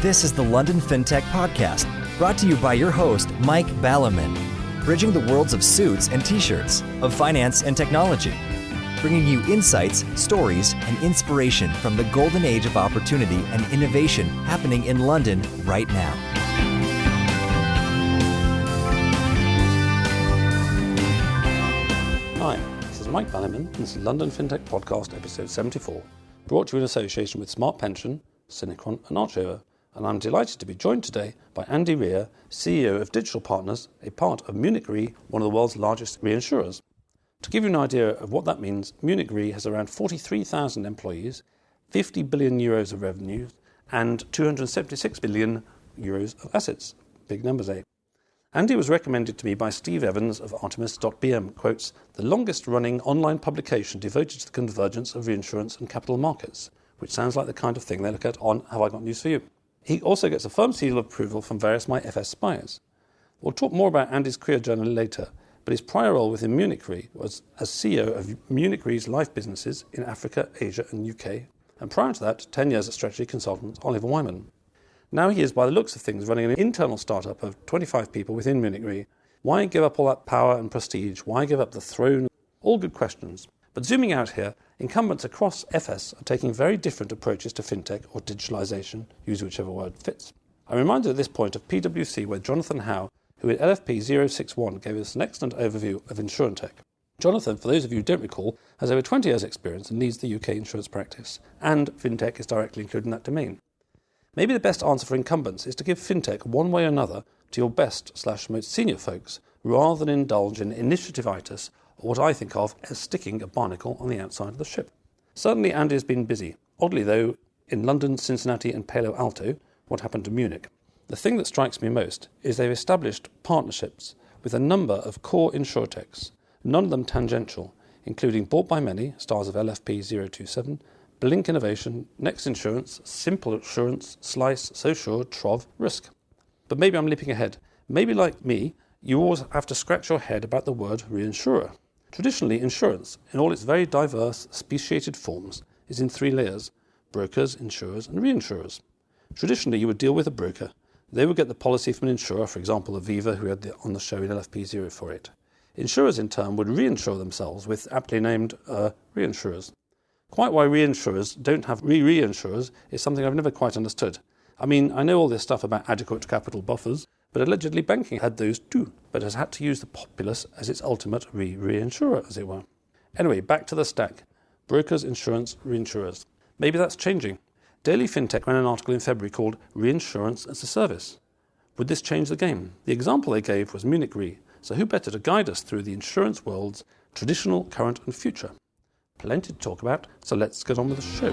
This is the London Fintech Podcast, brought to you by your host, Mike Ballerman, bridging the worlds of suits and t-shirts, of finance and technology, bringing you insights, stories, and inspiration from the golden age of opportunity and innovation happening in London right now. Hi, this is Mike Ballerman, and this is London Fintech Podcast, episode 74, brought to you in association with Smart Pension, Synchron and Archover, and I'm delighted to be joined today by Andy Re, CEO of Digital Partners, a part of Munich Re, one of the world's largest reinsurers. To give you an idea of what that means, Munich Re has around 43,000 employees, 50 billion euros of revenues, and 276 billion euros of assets. Big numbers, eh? Andy was recommended to me by Steve Evans of Artemis.bm, quotes, the longest-running online publication devoted to the convergence of reinsurance and capital markets, which sounds like the kind of thing they look at on Have I Got News For You? He also gets a firm seal of approval from various My FS spies. We'll talk more about Andy's career journey later, but his prior role within Munich Re was as CEO of Munich Re's life businesses in Africa, Asia and UK, and prior to that, 10 years as strategy consultant Oliver Wyman. Now he is, by the looks of things, running an internal startup of 25 people within Munich Re. Why give up all that power and prestige? Why give up the throne? All good questions. But zooming out here, incumbents across FS are taking very different approaches to fintech or digitalisation, use whichever word fits. I'm reminded at this point of PwC, where Jonathan Howe, who in LFP074 gave us an excellent overview of InsureTech. Jonathan, for those of you who don't recall, has over 20 years' experience and leads the UK insurance practice, and fintech is directly included in that domain. Maybe the best answer for incumbents is to give fintech one way or another to your best/most senior folks, rather than indulge in initiative-itis, or what I think of as sticking a barnacle on the outside of the ship. Certainly Andy has been busy. Oddly though, in London, Cincinnati and Palo Alto, what happened to Munich? The thing that strikes me most is they've established partnerships with a number of core insurtechs, none of them tangential, including Bought by Many, stars of LFP027, Blink Innovation, Next Insurance, Simple Insurance, Slice, SoSure, Trov, Risk. But maybe I'm leaping ahead. Maybe like me, you always have to scratch your head about the word reinsurer. Traditionally, insurance, in all its very diverse, speciated forms, is in three layers: brokers, insurers, and reinsurers. Traditionally, you would deal with a broker. They would get the policy from an insurer, for example, Aviva, who had on the show in LFP048. Insurers, in turn, would reinsure themselves with aptly named reinsurers. Quite why reinsurers don't have re-reinsurers is something I've never quite understood. I mean, I know all this stuff about adequate capital buffers, but allegedly banking had those too, but has had to use the populace as its ultimate re-reinsurer, as it were. Anyway, back to the stack. Brokers, insurance, reinsurers. Maybe that's changing. Daily Fintech ran an article in February called Reinsurance as a Service. Would this change the game? The example they gave was Munich Re, so who better to guide us through the insurance world's traditional, current and future? Plenty to talk about, so let's get on with the show.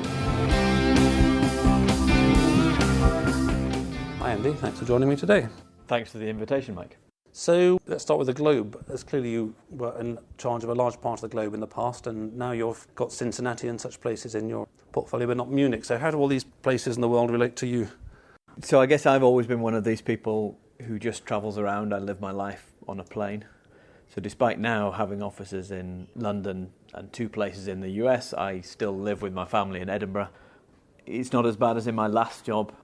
Hi Andy, thanks for joining me today. Thanks for the invitation, Mike. So let's start with the globe. As clearly you were in charge of a large part of the globe in the past, and now you've got Cincinnati and such places in your portfolio, but not Munich. So how do all these places in the world relate to you? So I guess I've always been one of these people who just travels around. I live my life on a plane. So despite now having offices in London and two places in the US, I still live with my family in Edinburgh. It's not as bad as in my last job.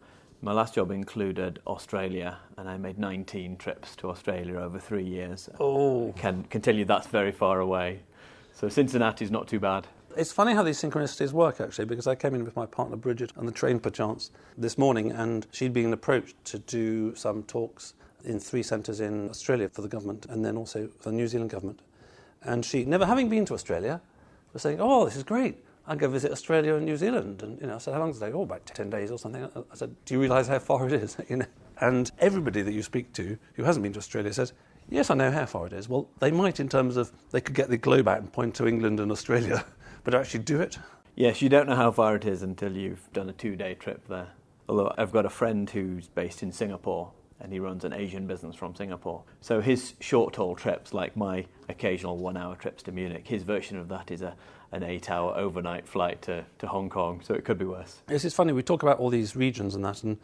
My last job included Australia, and I made 19 trips to Australia over 3 years. Oh. I can tell you that's very far away. So Cincinnati's not too bad. It's funny how these synchronicities work, actually, because I came in with my partner Bridget on the train perchance this morning, and she'd been approached to do some talks in 3 centres in Australia for the government, and then also for the New Zealand government. And she, never having been to Australia, was saying, oh, this is great. I'll go visit Australia and New Zealand. And, I said, how long does it take? Oh, about 10 days or something. I said, do you realise how far it is? And everybody that you speak to who hasn't been to Australia says, yes, I know how far it is. Well, they might in terms of they could get the globe out and point to England and Australia, but actually do it. Yes, you don't know how far it is until you've done a 2-day trip there. Although I've got a friend who's based in Singapore, and he runs an Asian business from Singapore. So his short-haul trips, like my occasional 1-hour trips to Munich, his version of that is an 8-hour overnight flight to Hong Kong, so it could be worse. It's funny, we talk about all these regions and that, and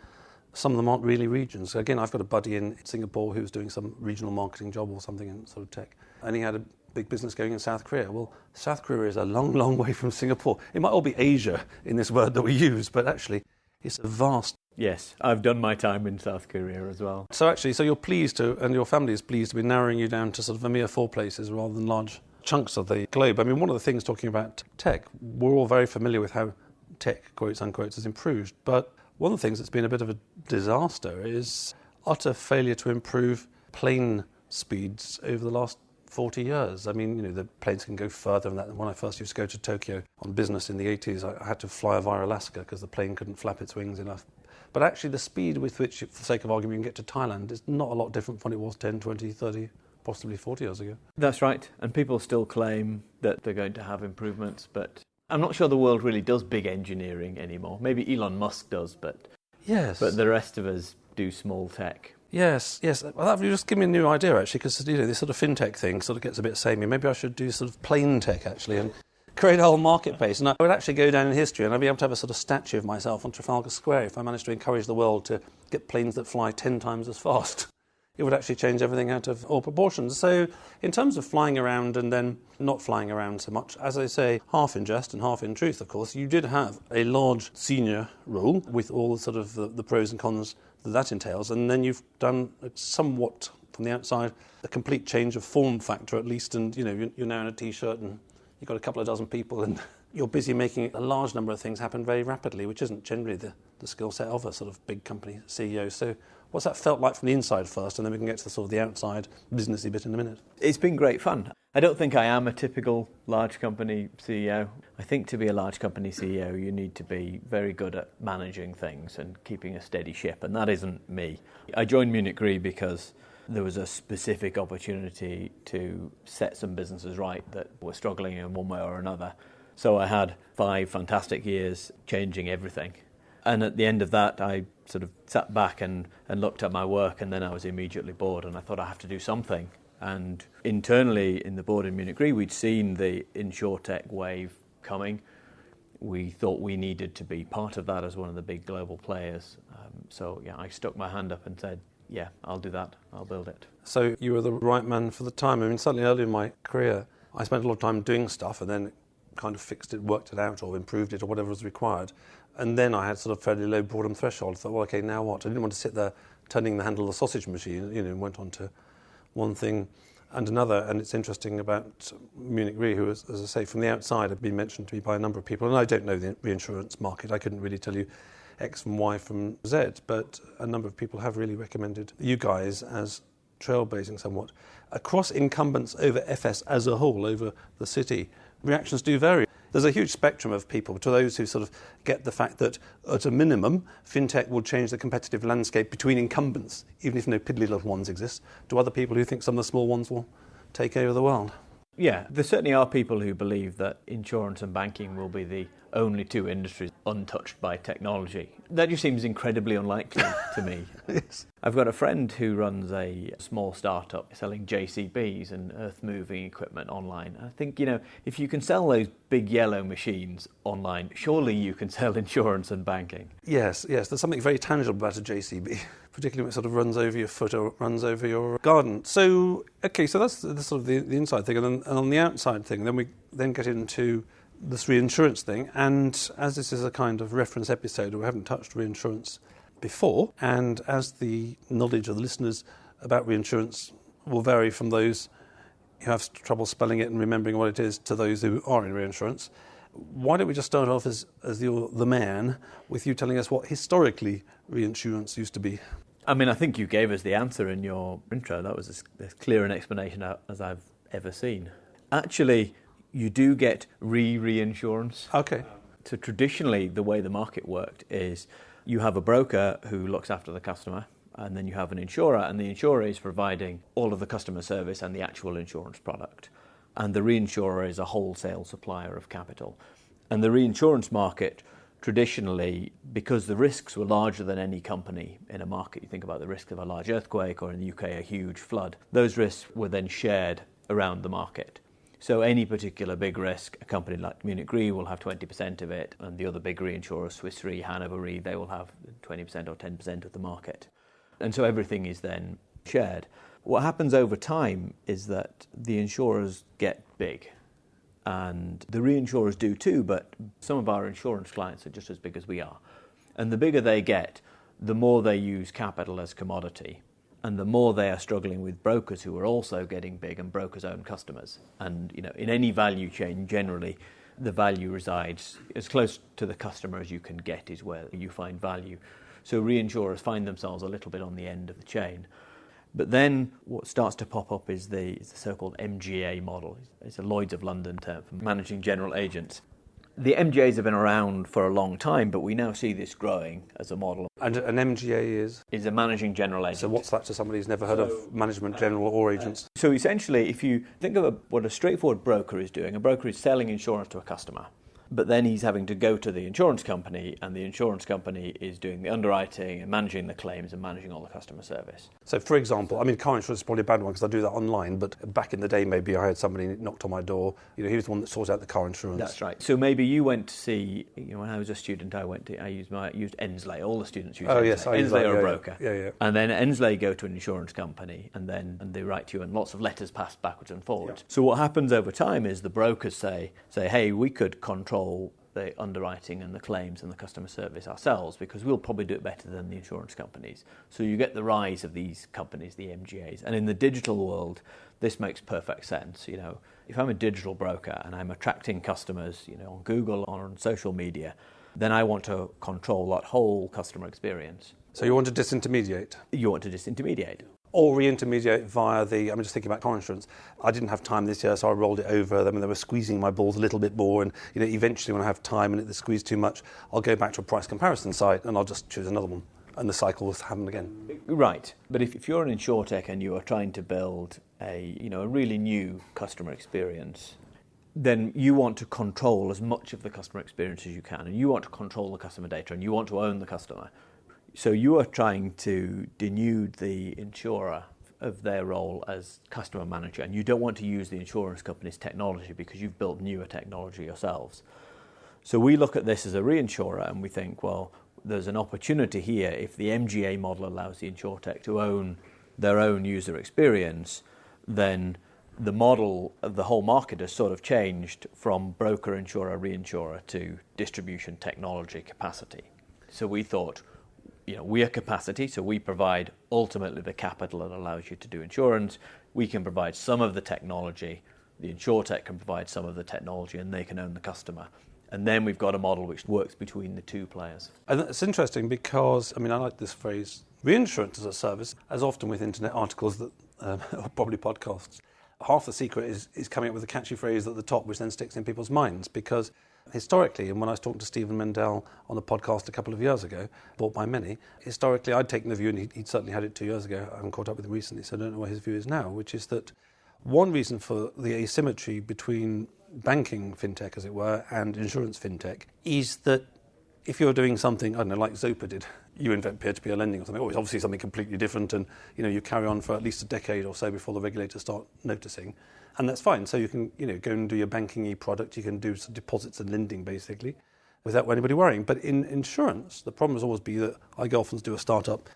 some of them aren't really regions. Again, I've got a buddy in Singapore who's doing some regional marketing job or something in sort of tech, and he had a big business going in South Korea. Well, South Korea is a long, long way from Singapore. It might all be Asia in this word that we use, but actually it's a vast Yes, I've done my time in South Korea as well. So you're pleased to, and your family is pleased to be narrowing you down to sort of a mere 4 places rather than large chunks of the globe. I mean, one of the things talking about tech, we're all very familiar with how tech, quotes unquote, has improved. But one of the things that's been a bit of a disaster is utter failure to improve plane speeds over the last 40 years. I mean, the planes can go further than that. When I first used to go to Tokyo on business in the 80s, I had to fly via Alaska because the plane couldn't flap its wings enough. But actually the speed with which, for the sake of argument, you can get to Thailand is not a lot different from what it was 10, 20, 30, possibly 40 years ago. That's right. And people still claim that they're going to have improvements, but I'm not sure the world really does big engineering anymore. Maybe Elon Musk does, but the rest of us do small tech. Yes. Well, you just give me a new idea, actually, because this sort of Fintech thing sort of gets a bit samey. Maybe I should do sort of plain tech, actually, and create a whole marketplace. And I would actually go down in history, and I'd be able to have a sort of statue of myself on Trafalgar Square if I managed to encourage the world to get planes that fly 10 times as fast. It would actually change everything out of all proportions. So in terms of flying around and then not flying around so much, as I say, half in jest and half in truth, of course, you did have a large senior role with all the sort of the pros and cons that entails, and then you've done somewhat, from the outside, a complete change of form factor at least, and you're now in a T-shirt and you've got a couple of dozen people and you're busy making a large number of things happen very rapidly, which isn't generally the skill set of a sort of big company CEO. So what's that felt like from the inside first, and then we can get to the sort of the outside businessy bit in a minute? It's been great fun. I don't think I am a typical large company CEO. I think to be a large company CEO, you need to be very good at managing things and keeping a steady ship, and that isn't me. I joined Munich Re because there was a specific opportunity to set some businesses right that were struggling in one way or another. So I had 5 fantastic years changing everything. And at the end of that, I sort of sat back and looked at my work, and then I was immediately bored, and I thought I have to do something. And internally in the board in Munich Re, we'd seen the InsureTech wave coming. We thought we needed to be part of that as one of the big global players. I stuck my hand up and said, yeah, I'll do that. I'll build it. So you were the right man for the time. I mean, certainly early in my career, I spent a lot of time doing stuff and then kind of fixed it, worked it out or improved it or whatever was required. And then I had sort of fairly low boredom threshold. I thought, well, okay, now what? I didn't want to sit there turning the handle of the sausage machine, and went on to one thing and another. And it's interesting about Munich Re, who, as I say, from the outside had been mentioned to me by a number of people. And I don't know the reinsurance market. I couldn't really tell you X from Y from Z, but a number of people have really recommended you guys as trailblazing somewhat. Across incumbents over FS as a whole, over the city, reactions do vary. There's a huge spectrum of people, to those who sort of get the fact that, at a minimum, Fintech will change the competitive landscape between incumbents, even if no piddly little ones exist, to other people who think some of the small ones will take over the world. Yeah, there certainly are people who believe that insurance and banking will be the only 2 industries untouched by technology. That just seems incredibly unlikely to me. Yes. I've got a friend who runs a small startup selling JCBs and earth-moving equipment online. I think, if you can sell those big yellow machines online, surely you can sell insurance and banking. Yes. There's something very tangible about a JCB, particularly when it sort of runs over your foot or runs over your garden. So, okay, so that's the sort of the inside thing. And on the outside thing, then we then get into this reinsurance thing. And as this is a kind of reference episode, we haven't touched reinsurance before, and as the knowledge of the listeners about reinsurance will vary from those who have trouble spelling it and remembering what it is to those who are in reinsurance, why don't we just start off as you're the man, with you telling us what historically reinsurance used to be? I mean, I think you gave us the answer in your intro. That was as clear an explanation as I've ever seen. Actually, you do get re-reinsurance. Okay. So traditionally, the way the market worked is you have a broker who looks after the customer, and then you have an insurer, and the insurer is providing all of the customer service and the actual insurance product. And the reinsurer is a wholesale supplier of capital. And the reinsurance market, traditionally, because the risks were larger than any company in a market, you think about the risk of a large earthquake or in the UK a huge flood, those risks were then shared around the market. So any particular big risk, a company like Munich Re will have 20% of it, and the other big reinsurers, Swiss Re, Hanover Re, they will have 20% or 10% of the market. And so everything is then shared. What happens over time is that the insurers get big, and the reinsurers do too, but some of our insurance clients are just as big as we are. And the bigger they get, the more they use capital as commodity, and the more they are struggling with brokers who are also getting big and brokers' own customers. And in any value chain, generally, the value resides as close to the customer as you can get is where you find value. So reinsurers find themselves a little bit on the end of the chain. But then what starts to pop up is the so-called MGA model. It's a Lloyd's of London term for managing general agents. The MGAs have been around for a long time, but we now see this growing as a model. And an MGA is a managing general agent. So what's that to somebody who's never heard of management general or agents? So essentially, if you think of what a straightforward broker is doing, a broker is selling insurance to a customer. But then he's having to go to the insurance company, and the insurance company is doing the underwriting and managing the claims and managing all the customer service. So, for example, car insurance is probably a bad one because I do that online, but back in the day, maybe I had somebody knocked on my door. He was the one that sorted out the car insurance. That's right. So maybe you went to see, when I was a student, I used Ensley. All the students use Ensley. Yes, Ensley are a broker. Yeah. And then Ensley go to an insurance company, and they write to you, and lots of letters pass backwards and forwards. Yeah. So what happens over time is the brokers say, hey, we could control the underwriting and the claims and the customer service ourselves because we'll probably do it better than the insurance companies. So you get the rise of these companies, the MGAs. And in the digital world, this makes perfect sense. If I'm a digital broker and I'm attracting customers, on Google or on social media, then I want to control that whole customer experience. So you want to disintermediate? You want to disintermediate. Or re-intermediate via I'm just thinking about car insurance. I didn't have time this year, so I rolled it over them, and they were squeezing my balls a little bit more. And eventually, when I have time and they squeeze too much, I'll go back to a price comparison site and I'll just choose another one, and the cycle will happen again. Right, but if you're an InsureTech and you are trying to build a really new customer experience, then you want to control as much of the customer experience as you can, and you want to control the customer data, and you want to own the customer. So you are trying to denude the insurer of their role as customer manager, and you don't want to use the insurance company's technology because you've built newer technology yourselves. So we look at this as a reinsurer and we think, well, there's an opportunity here if the MGA model allows the InsureTech to own their own user experience, then the model of the whole market has sort of changed from broker, insurer, reinsurer to distribution technology capacity. So we thought, we are capacity, so we provide ultimately the capital that allows you to do insurance. We can provide some of the technology. The InsureTech can provide some of the technology, and they can own the customer. And then we've got a model which works between the two players. And it's interesting because, I like this phrase, reinsurance as a service, as often with internet articles that or probably podcasts. Half the secret is coming up with a catchy phrase at the top, which then sticks in people's minds, because historically, and when I was talking to Stephen Mendel on the podcast a couple of years ago, bought by many, historically I'd taken the view, and he'd certainly had it 2 years ago, I haven't caught up with him recently, so I don't know what his view is now, which is that one reason for the asymmetry between banking fintech, as it were, and insurance fintech is that if you're doing something, like Zopa did, you invent peer-to-peer lending or something, it's obviously something completely different, and you carry on for at least a decade or so before the regulators start noticing. And that's fine. So you can, go and do your banking e-product. You can do some deposits and lending, basically, without anybody worrying. But in insurance, the problem has always been that I go off and do a startup,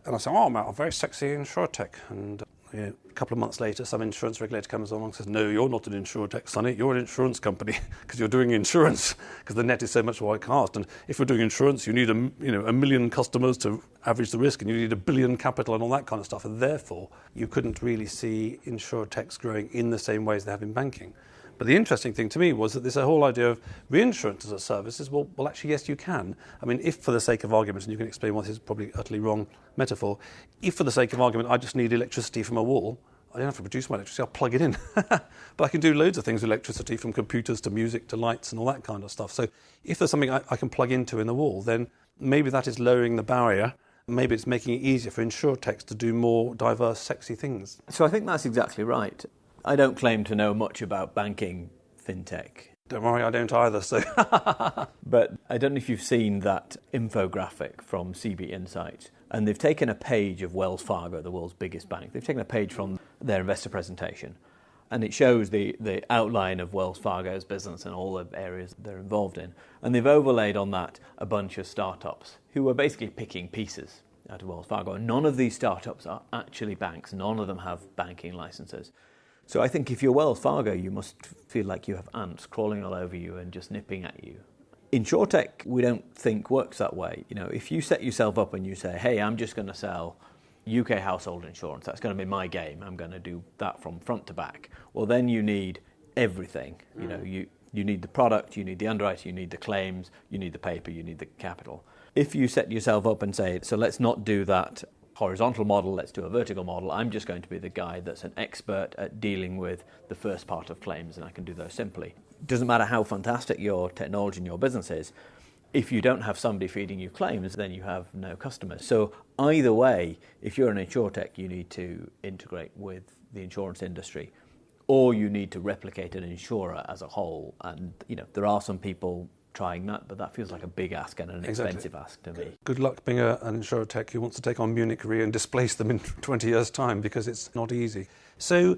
and I say, I'm a very sexy InsureTech. And a couple of months later, some insurance regulator comes along and says, no, you're not an InsureTech, Sonny. You're an insurance company because you're doing insurance because the net is so much more cast. And if we're doing insurance, you need a million customers to average the risk, and you need $1 billion capital and all that kind of stuff. And therefore, you couldn't really see InsureTechs growing in the same ways they have in banking. But the interesting thing to me was that this whole idea of reinsurance as a service is, well, actually, yes, you can. If for the sake of argument, and you can explain why this is probably utterly wrong metaphor, if for the sake of argument I just need electricity from a wall, I don't have to produce my electricity, I'll plug it in. But I can do loads of things with electricity, from computers to music to lights and all that kind of stuff. So if there's something I can plug into in the wall, then maybe that is lowering the barrier. Maybe it's making it easier for InsureTechs to do more diverse, sexy things. So I think that's exactly right. I don't claim to know much about banking fintech. Don't worry, I don't either. So, but I don't know if you've seen that infographic from CB Insight, and they've taken a page of Wells Fargo, the world's biggest bank. They've taken a page from their investor presentation, and it shows the outline of Wells Fargo's business and all the areas they're involved in. And they've overlaid on that a bunch of startups who are basically picking pieces out of Wells Fargo. And none of these startups are actually banks. None of them have banking licenses. So I think if you're Wells Fargo, you must feel like you have ants crawling all over you and just nipping at you. InsureTech, we don't think works that way. If you set yourself up and you say, hey, I'm just going to sell UK household insurance, that's going to be my game, I'm going to do that from front to back, well, then you need everything. You need the product, you need the underwriting, you need the claims, you need the paper, you need the capital. If you set yourself up and say, so let's not do that horizontal model, let's do a vertical model, I'm just going to be the guy that's an expert at dealing with the first part of claims, and I can do those simply. It doesn't matter how fantastic your technology and your business is, if you don't have somebody feeding you claims, then you have no customers. So either way, if you're an InsureTech, you need to integrate with the insurance industry, or you need to replicate an insurer as a whole. And there are some people trying that, but that feels like a big ask and an expensive ask to me. Good luck being an InsureTech who wants to take on Munich Re and displace them in 20 years' time, because it's not easy. So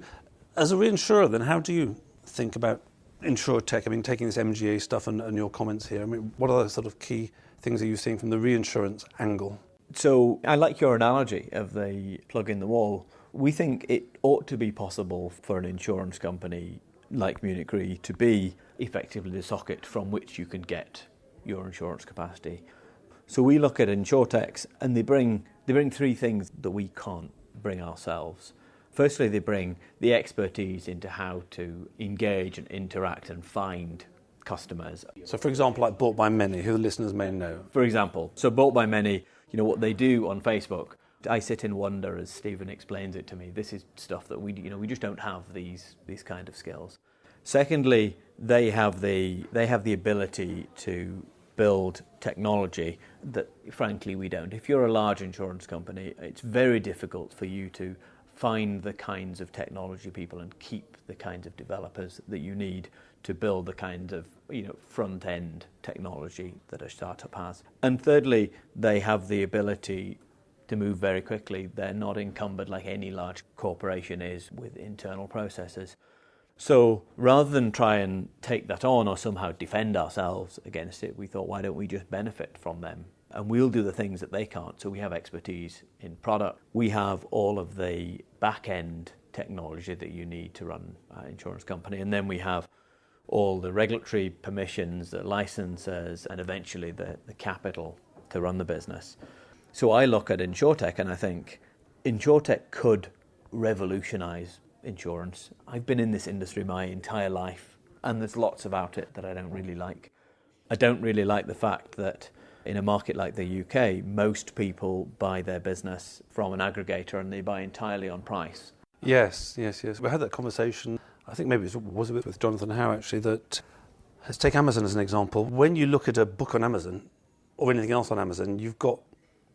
as a reinsurer, then, how do you think about InsureTech? I mean, taking this MGA stuff and your comments here, I mean, what are the sort of key things are you seeing from the reinsurance angle? So I like your analogy of the plug in the wall. We think it ought to be possible for an insurance company like Munich Re to be effectively the socket from which you can get your insurance capacity. So we look at InsureTechs, and they bring three things that we can't bring ourselves. Firstly, they bring the expertise into how to engage and interact and find customers. So, for example, like Bought by Many, who the listeners may know. For example, so Bought by Many, what they do on Facebook, I sit in wonder as Stephen explains it to me. This is stuff that we just don't have these kind of skills. Secondly, they have the ability to build technology that, frankly, we don't. If you're a large insurance company, it's very difficult for you to find the kinds of technology people and keep the kinds of developers that you need to build the kind of front-end technology that a startup has. And thirdly, they have the ability to move very quickly. They're not encumbered like any large corporation is with internal processes. So rather than try and take that on or somehow defend ourselves against it, we thought, why don't we just benefit from them? And we'll do the things that they can't. So we have expertise in product. We have all of the back-end technology that you need to run an insurance company. And then we have all the regulatory permissions, the licenses, and eventually the capital to run the business. So I look at InsureTech and I think InsureTech could revolutionize insurance. I've been in this industry my entire life, and there's lots about it that I don't really like. I don't really like the fact that in a market like the UK, most people buy their business from an aggregator and they buy entirely on price. Yes. We had that conversation, I think maybe it was with Jonathan Howe actually, that, let's take Amazon as an example. When you look at a book on Amazon or anything else on Amazon, you've got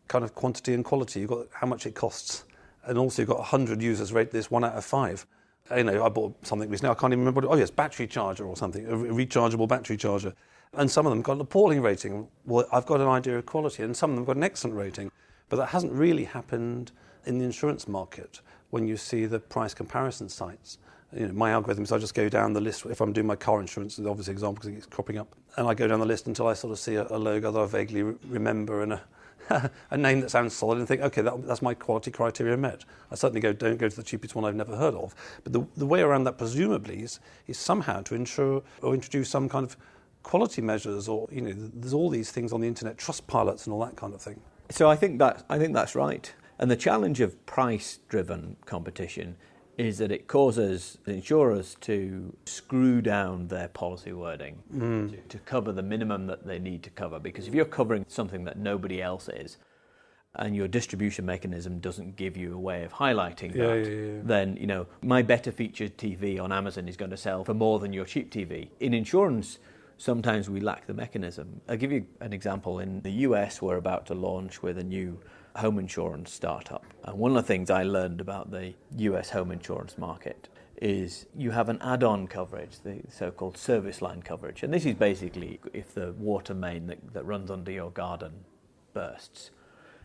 kind of quantity and quality. You've got how much it costs. And also you've got 100 users rate this 1 out of 5. I bought something recently, I can't even remember what it was. Battery charger or something, a rechargeable battery charger. And some of them got an appalling rating. Well, I've got an idea of quality, and some of them got an excellent rating. But that hasn't really happened in the insurance market when you see the price comparison sites. My algorithms, I just go down the list. If I'm doing my car insurance, the obvious example because it keeps cropping up. And I go down the list until I sort of see a logo that I vaguely remember and a name that sounds solid and think, okay, that's my quality criteria met. I certainly don't go to the cheapest one I've never heard of. But the way around that presumably is somehow to ensure or introduce some kind of quality measures, or there's all these things on the internet, trust pilots and all that kind of thing. So I think that's right. And the challenge of price-driven competition is that it causes insurers to screw down their policy wording to cover the minimum that they need to cover. Because if you're covering something that nobody else is, and your distribution mechanism doesn't give you a way of highlighting that, then my better featured TV on Amazon is going to sell for more than your cheap TV. In insurance, sometimes we lack the mechanism. I'll give you an example. In the US, we're about to launch with a new home insurance startup. And one of the things I learned about the US home insurance market is you have an add-on coverage, the so-called service line coverage. And this is basically if the water main that runs under your garden bursts,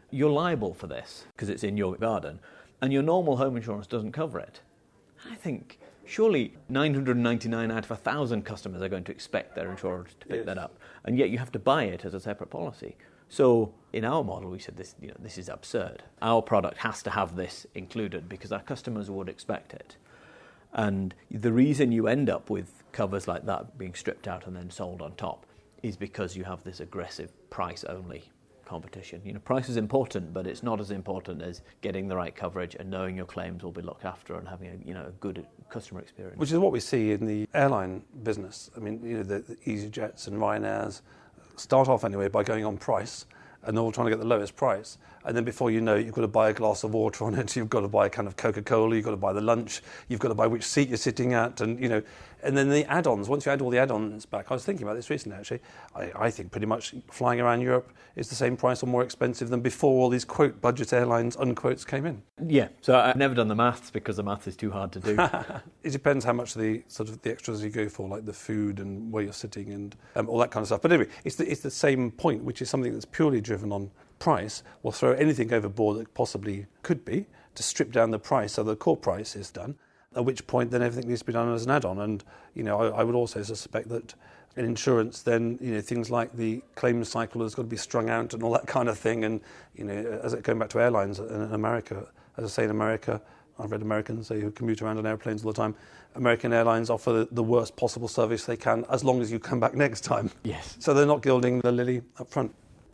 you're liable for this because it's in your garden, and your normal home insurance doesn't cover it. I think surely 999 out of 1,000 customers are going to expect their insurer to pick that up, and yet you have to buy it as a separate policy. So in our model, we said this is absurd. Our product has to have this included because our customers would expect it. And the reason you end up with covers like that being stripped out and then sold on top is because you have this aggressive price-only competition. Price is important, but it's not as important as getting the right coverage and knowing your claims will be looked after and having a good customer experience. Which is what we see in the airline business. I mean, the EasyJets and Ryanairs start off anyway by going on price, and they're all trying to get the lowest price. And then before you know it, you've got to buy a glass of water on it, you've got to buy a kind of Coca-Cola, you've got to buy the lunch, you've got to buy which seat you're sitting at, and then the add-ons. Once you add all the add-ons back, I was thinking about this recently actually, I think pretty much flying around Europe is the same price or more expensive than before all these quote budget airlines unquotes came in. Yeah, so I've never done the maths because the maths is too hard to do. It depends how much the extras you go for, like the food and where you're sitting and all that kind of stuff. But anyway, it's the same point, which is something that's purely driven on price. Will throw anything overboard that possibly could be to strip down the price so the core price is done, at which point then everything needs to be done as an add-on. And I would also suspect that in insurance then things like the claims cycle has got to be strung out and all that kind of thing. And as it going back to airlines in America, as I say, in America, I've read Americans who commute around on airplanes all the time. American airlines offer the worst possible service they can as long as you come back next time. Yes. So they're not gilding the lily up front.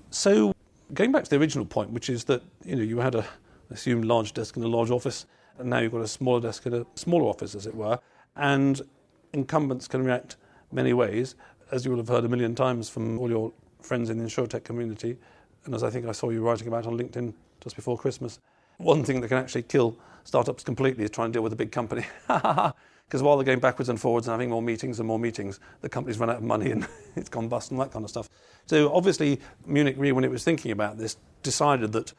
So going back to the original point, which is that you had a assumed large desk in a large office, and now you've got a smaller desk in a smaller office, as it were, and incumbents can react many ways, as you will have heard a million times from all your friends in the InsureTech community, and as I think I saw you writing about on LinkedIn just before Christmas. One thing that can actually kill startups completely is trying to deal with a big company. Because while they're going backwards and forwards and having more meetings, the company's run out of money and it's gone bust and that kind of stuff. So obviously Munich Re, when it was thinking about this, decided that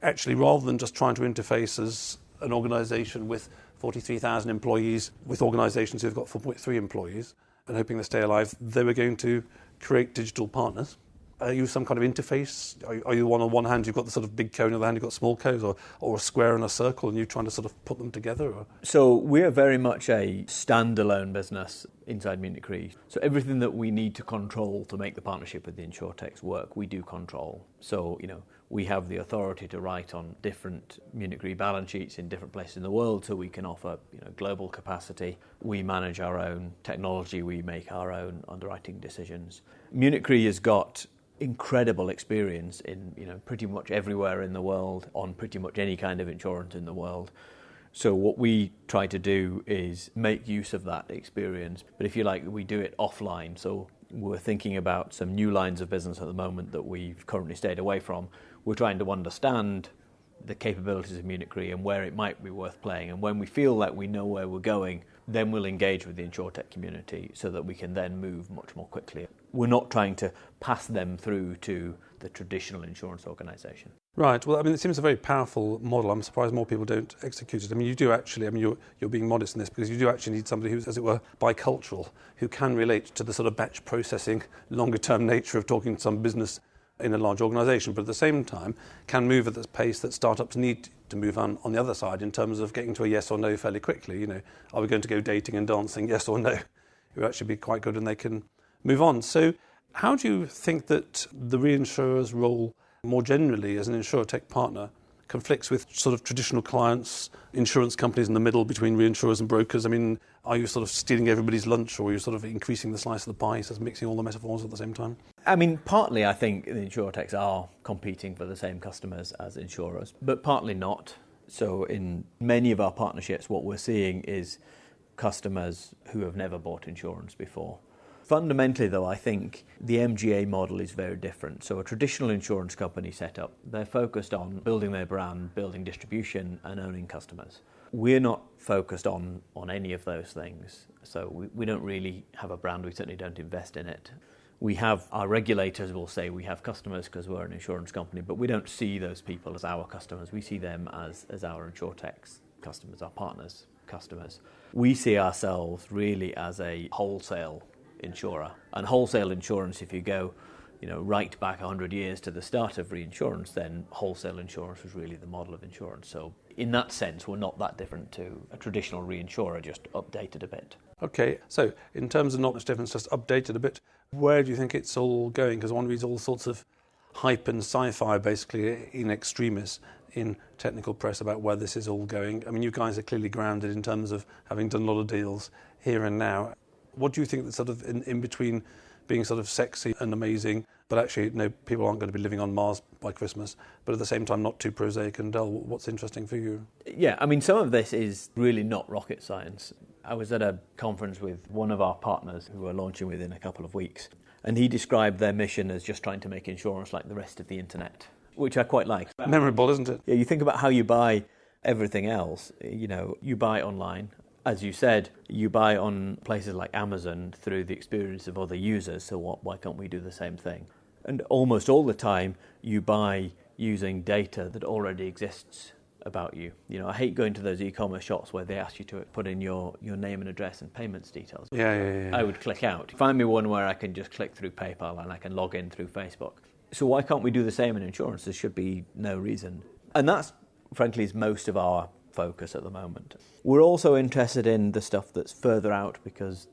actually rather than just trying to interface as an organisation with 43,000 employees with organisations who've got 4.3 employees and hoping they stay alive, they were going to create digital partners. Are you some kind of interface? Are you on one hand you've got the sort of big cone, on the other hand you've got small cones, or a square and a circle, and you're trying to sort of put them together? Or? So we're very much a standalone business inside Munich Re. So everything that we need to control to make the partnership with the InsureTechs work, we do control. So, we have the authority to write on different Munich Re balance sheets in different places in the world, so we can offer global capacity. We manage our own technology, we make our own underwriting decisions. Munich Re has got incredible experience in pretty much everywhere in the world on pretty much any kind of insurance in the world. So what we try to do is make use of that experience, but if you like, we do it offline. So we're thinking about some new lines of business at the moment that we've currently stayed away from. We're trying to understand the capabilities of Munich Re and where it might be worth playing. And when we feel like we know where we're going, then we'll engage with the InsureTech community so that we can then move much more quickly. We're not trying to pass them through to the traditional insurance organisation. Right. Well, it seems a very powerful model. I'm surprised more people don't execute it. You do actually, you're being modest in this because you do actually need somebody who's, as it were, bicultural, who can relate to the sort of batch processing, longer-term nature of talking to some business in a large organisation, but at the same time can move at the pace that startups need to move on the other side in terms of getting to a yes or no fairly quickly. Are we going to go dating and dancing, yes or no? It would actually be quite good and they can move on. So how do you think that the reinsurer's role more generally as an InsureTech partner conflicts with sort of traditional clients, insurance companies in the middle between reinsurers and brokers? Are you sort of stealing everybody's lunch, or are you sort of increasing the slice of the pie, so mixing all the metaphors at the same time? Partly I think the InsureTechs are competing for the same customers as insurers, but partly not. So in many of our partnerships, what we're seeing is customers who have never bought insurance before. Fundamentally, though, I think the MGA model is very different. So a traditional insurance company setup, they're focused on building their brand, building distribution, and owning customers. We're not focused on any of those things. So we don't really have a brand. We certainly don't invest in it. We have, our regulators will say we have customers because we're an insurance company, but we don't see those people as our customers. We see them as our InsureTech's customers, our partners' customers. We see ourselves really as a wholesale insurer. And wholesale insurance, if you go right back 100 years to the start of reinsurance, then wholesale insurance was really the model of insurance. So in that sense, we're not that different to a traditional reinsurer, just updated a bit. Okay, so in terms of not much difference, just updated a bit, where do you think it's all going? Because one reads all sorts of hype and sci-fi basically in extremis in technical press about where this is all going. You guys are clearly grounded in terms of having done a lot of deals here and now. What do you think that sort of in between being sort of sexy and amazing, but actually, no, people aren't going to be living on Mars by Christmas, but at the same time not too prosaic and dull. What's interesting for you? Yeah, I mean, some of this is really not rocket science. I was at a conference with one of our partners who we're launching within a couple of weeks, and he described their mission as just trying to make insurance like the rest of the internet, which I quite like. Memorable, isn't it? Yeah, you think about how you buy everything else. You know, you buy online. As you said, you buy on places like Amazon through the experience of other users, so why can't we do the same thing? And almost all the time, you buy using data that already exists about you. You know, I hate going to those e-commerce shops where they ask you to put in your name and address and payments details. Yeah. I would click out. Find me one where I can just click through PayPal and I can log in through Facebook. So why can't we do the same in insurance? There should be no reason. And that's, frankly, is most of our focus at the moment. We're also interested in the stuff that's further out, because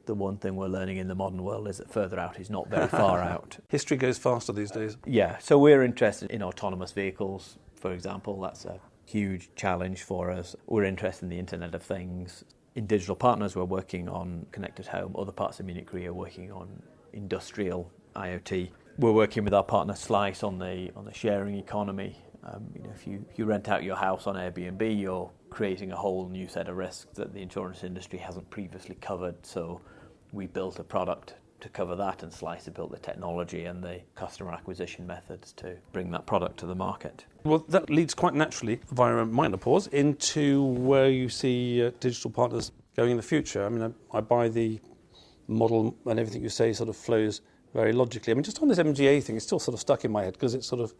the one thing we're learning in the modern world is that further out is not very far out. History goes faster these days. Yeah, so we're interested in autonomous vehicles, for example. That's a huge challenge for us. We're interested in the Internet of Things. In digital partners, we're working on connected home. Other parts of Munich Re are working on industrial IoT. We're working with our partner Slice on the sharing economy. If you rent out your house on Airbnb, you're creating a whole new set of risks that the insurance industry hasn't previously covered. So we built a product to cover that, and Slice have built the technology and the customer acquisition methods to bring that product to the market. Well, that leads quite naturally, via a minor pause, into where you see digital partners going in the future. I mean, I buy the model, and everything you say sort of flows very logically. I mean, just on this MGA thing, it's still sort of stuck in my head, because it's sort of,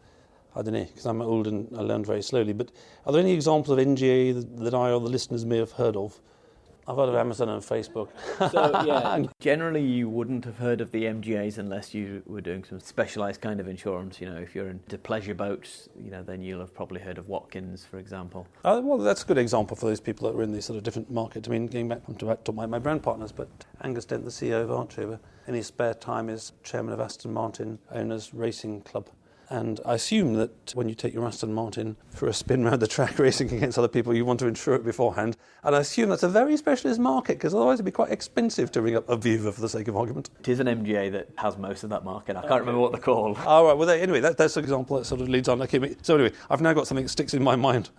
I don't know, because I'm old and I learned very slowly, but are there any examples of MGA that I or the listeners may have heard of? I've heard of Amazon and Facebook. So, yeah, generally you wouldn't have heard of the MGAs unless you were doing some specialised kind of insurance. You know, if you're into pleasure boats, you know, then you'll have probably heard of Watkins, for example. Well, that's a good example for those people that are in these sort of different markets. I mean, getting back to my brand partners, but Angus Dent, the CEO of Archer, in his spare time is chairman of Aston Martin Owners Racing Club. And I assume that when you take your Aston Martin for a spin around the track racing against other people, you want to insure it beforehand. And I assume that's a very specialist market, because otherwise it'd be quite expensive to ring up Aviva for the sake of argument. It is an MGA that has most of that market. I can't remember what they're called. Oh, right. Well, anyway, that's an example that sort of leads on. Okay, so anyway, I've now got something that sticks in my mind.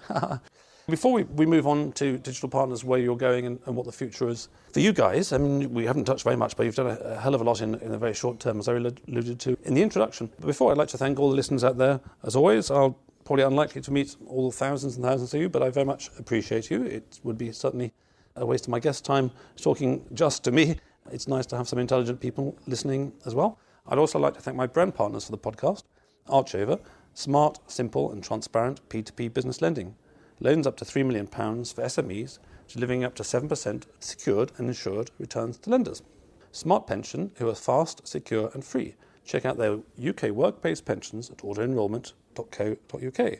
Before we move on to digital partners, where you're going and what the future is for you guys, I mean, we haven't touched very much, but you've done a hell of a lot in a very short term, as I alluded to in the introduction. But before, I'd like to thank all the listeners out there. As always, I'll probably unlikely to meet all the thousands and thousands of you, but I very much appreciate you. It would be certainly a waste of my guest time talking just to me. It's nice to have some intelligent people listening as well. I'd also like to thank my brand partners for the podcast, Archover, smart, simple and transparent P2P business lending. Loans up to £3 million for SMEs, delivering up to 7% secured and insured returns to lenders. Smart Pension, who are fast, secure and free. Check out their UK work-based pensions at autoenrolment.co.uk.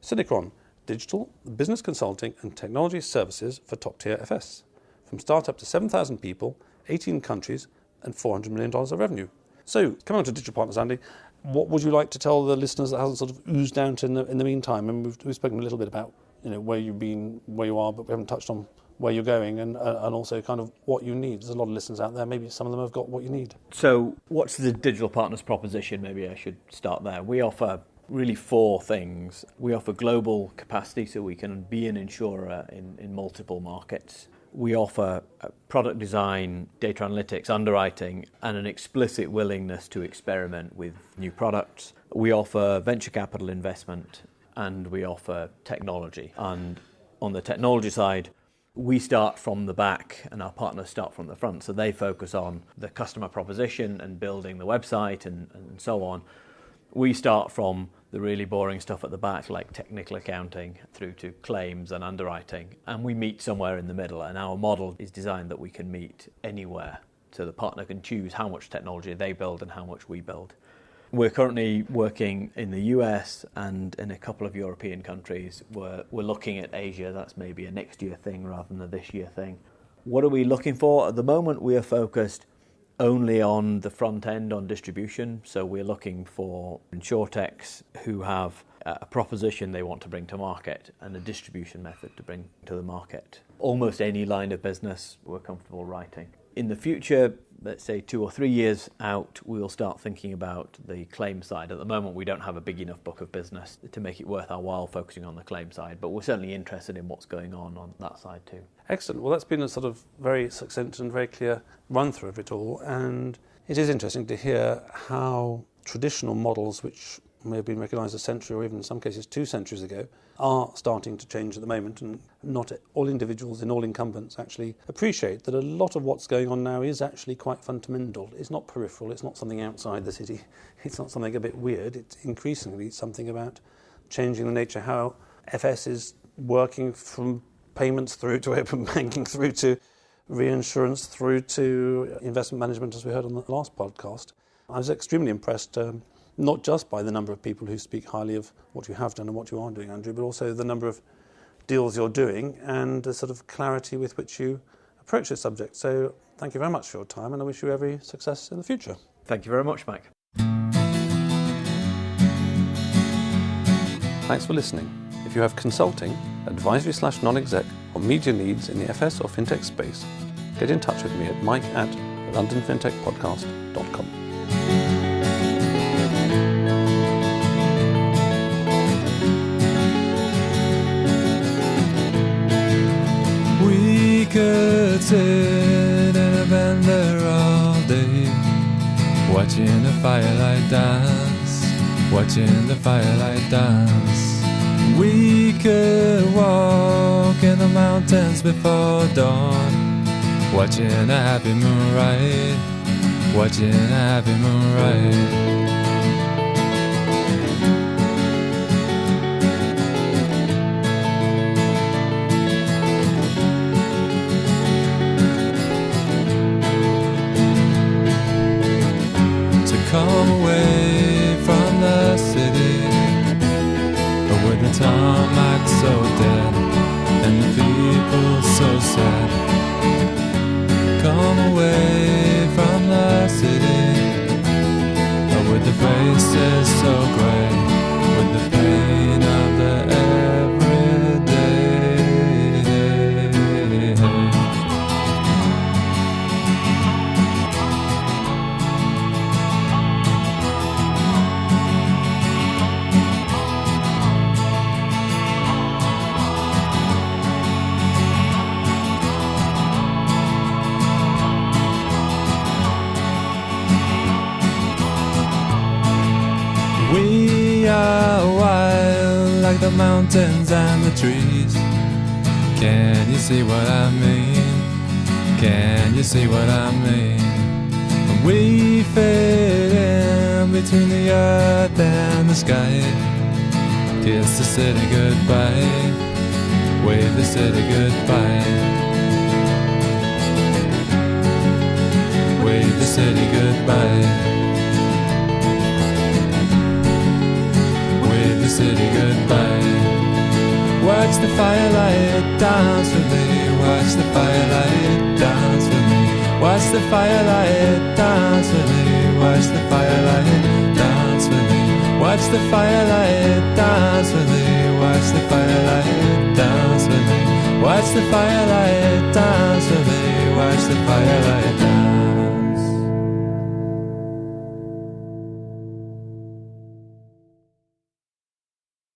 Synchron, digital, business consulting and technology services for top-tier FS. From start-up to 7,000 people, 18 countries and $400 million of revenue. So, coming on to digital partners, Andy, what would you like to tell the listeners that hasn't sort of oozed out in the meantime? And we've spoken a little bit about, you know, where you've been, where you are, but we haven't touched on where you're going and also kind of what you need. There's a lot of listeners out there. Maybe some of them have got what you need. So what's the digital partners proposition? Maybe I should start there. We offer really four things. We offer global capacity, so we can be an insurer in multiple markets. We offer product design, data analytics, underwriting, and an explicit willingness to experiment with new products. We offer venture capital investment, and we offer technology. And on the technology side, we start from the back and our partners start from the front. So they focus on the customer proposition and building the website and so on. We start from the really boring stuff at the back, like technical accounting, through to claims and underwriting. And we meet somewhere in the middle. And our model is designed that we can meet anywhere. So the partner can choose how much technology they build and how much we build. We're currently working in the US and in a couple of European countries. We're looking at Asia. That's maybe a next year thing rather than a this year thing. What are we looking for? At the moment, we are focused only on the front end, on distribution. So we're looking for InsureTechs who have a proposition they want to bring to market and a distribution method to bring to the market. Almost any line of business we're comfortable writing. In the future, let's say 2 or 3 years out, we'll start thinking about the claim side. At the moment, we don't have a big enough book of business to make it worth our while focusing on the claim side, but we're certainly interested in what's going on that side too. Excellent. Well, that's been a sort of very succinct and very clear run-through of it all, and it is interesting to hear how traditional models, which may have been recognised a century or even in some cases 2 centuries ago, are starting to change at the moment, and not all individuals and all incumbents actually appreciate that a lot of what's going on now is actually quite fundamental. It's not peripheral, it's not something outside the city, it's not something a bit weird, it's increasingly something about changing the nature how FS is working, from payments through to open banking, through to reinsurance, through to investment management, as we heard on the last podcast. I was extremely impressed, not just by the number of people who speak highly of what you have done and what you are doing, Andrew, but also the number of deals you're doing and the sort of clarity with which you approach this subject. So thank you very much for your time, and I wish you every success in the future. Thank you very much, Mike. Thanks for listening. If you have consulting, advisory/non-exec or media needs in the FS or fintech space, get in touch with me at mike@londonfintechpodcast.com. We could sit in a bender all day, watching the firelight dance, watching the firelight dance. We could walk in the mountains before dawn, watching a happy moonrise, watching a happy moonrise. Come away from the city, with the tarmac so dead and the people so sad. Come away from the city, with the faces so grey, with the pain of the everyday. We are wild like the mountains and the trees. Can you see what I mean? Can you see what I mean? We fit in between the earth and the sky. Kiss the city goodbye, wave the city goodbye, wave the city goodbye. The city goodbye. Watch the firelight dance with me. Watch the firelight dance with me. Watch the firelight dance with me. Watch the firelight dance with me. Watch the firelight dance with me. Watch the firelight dance with me. Watch the firelight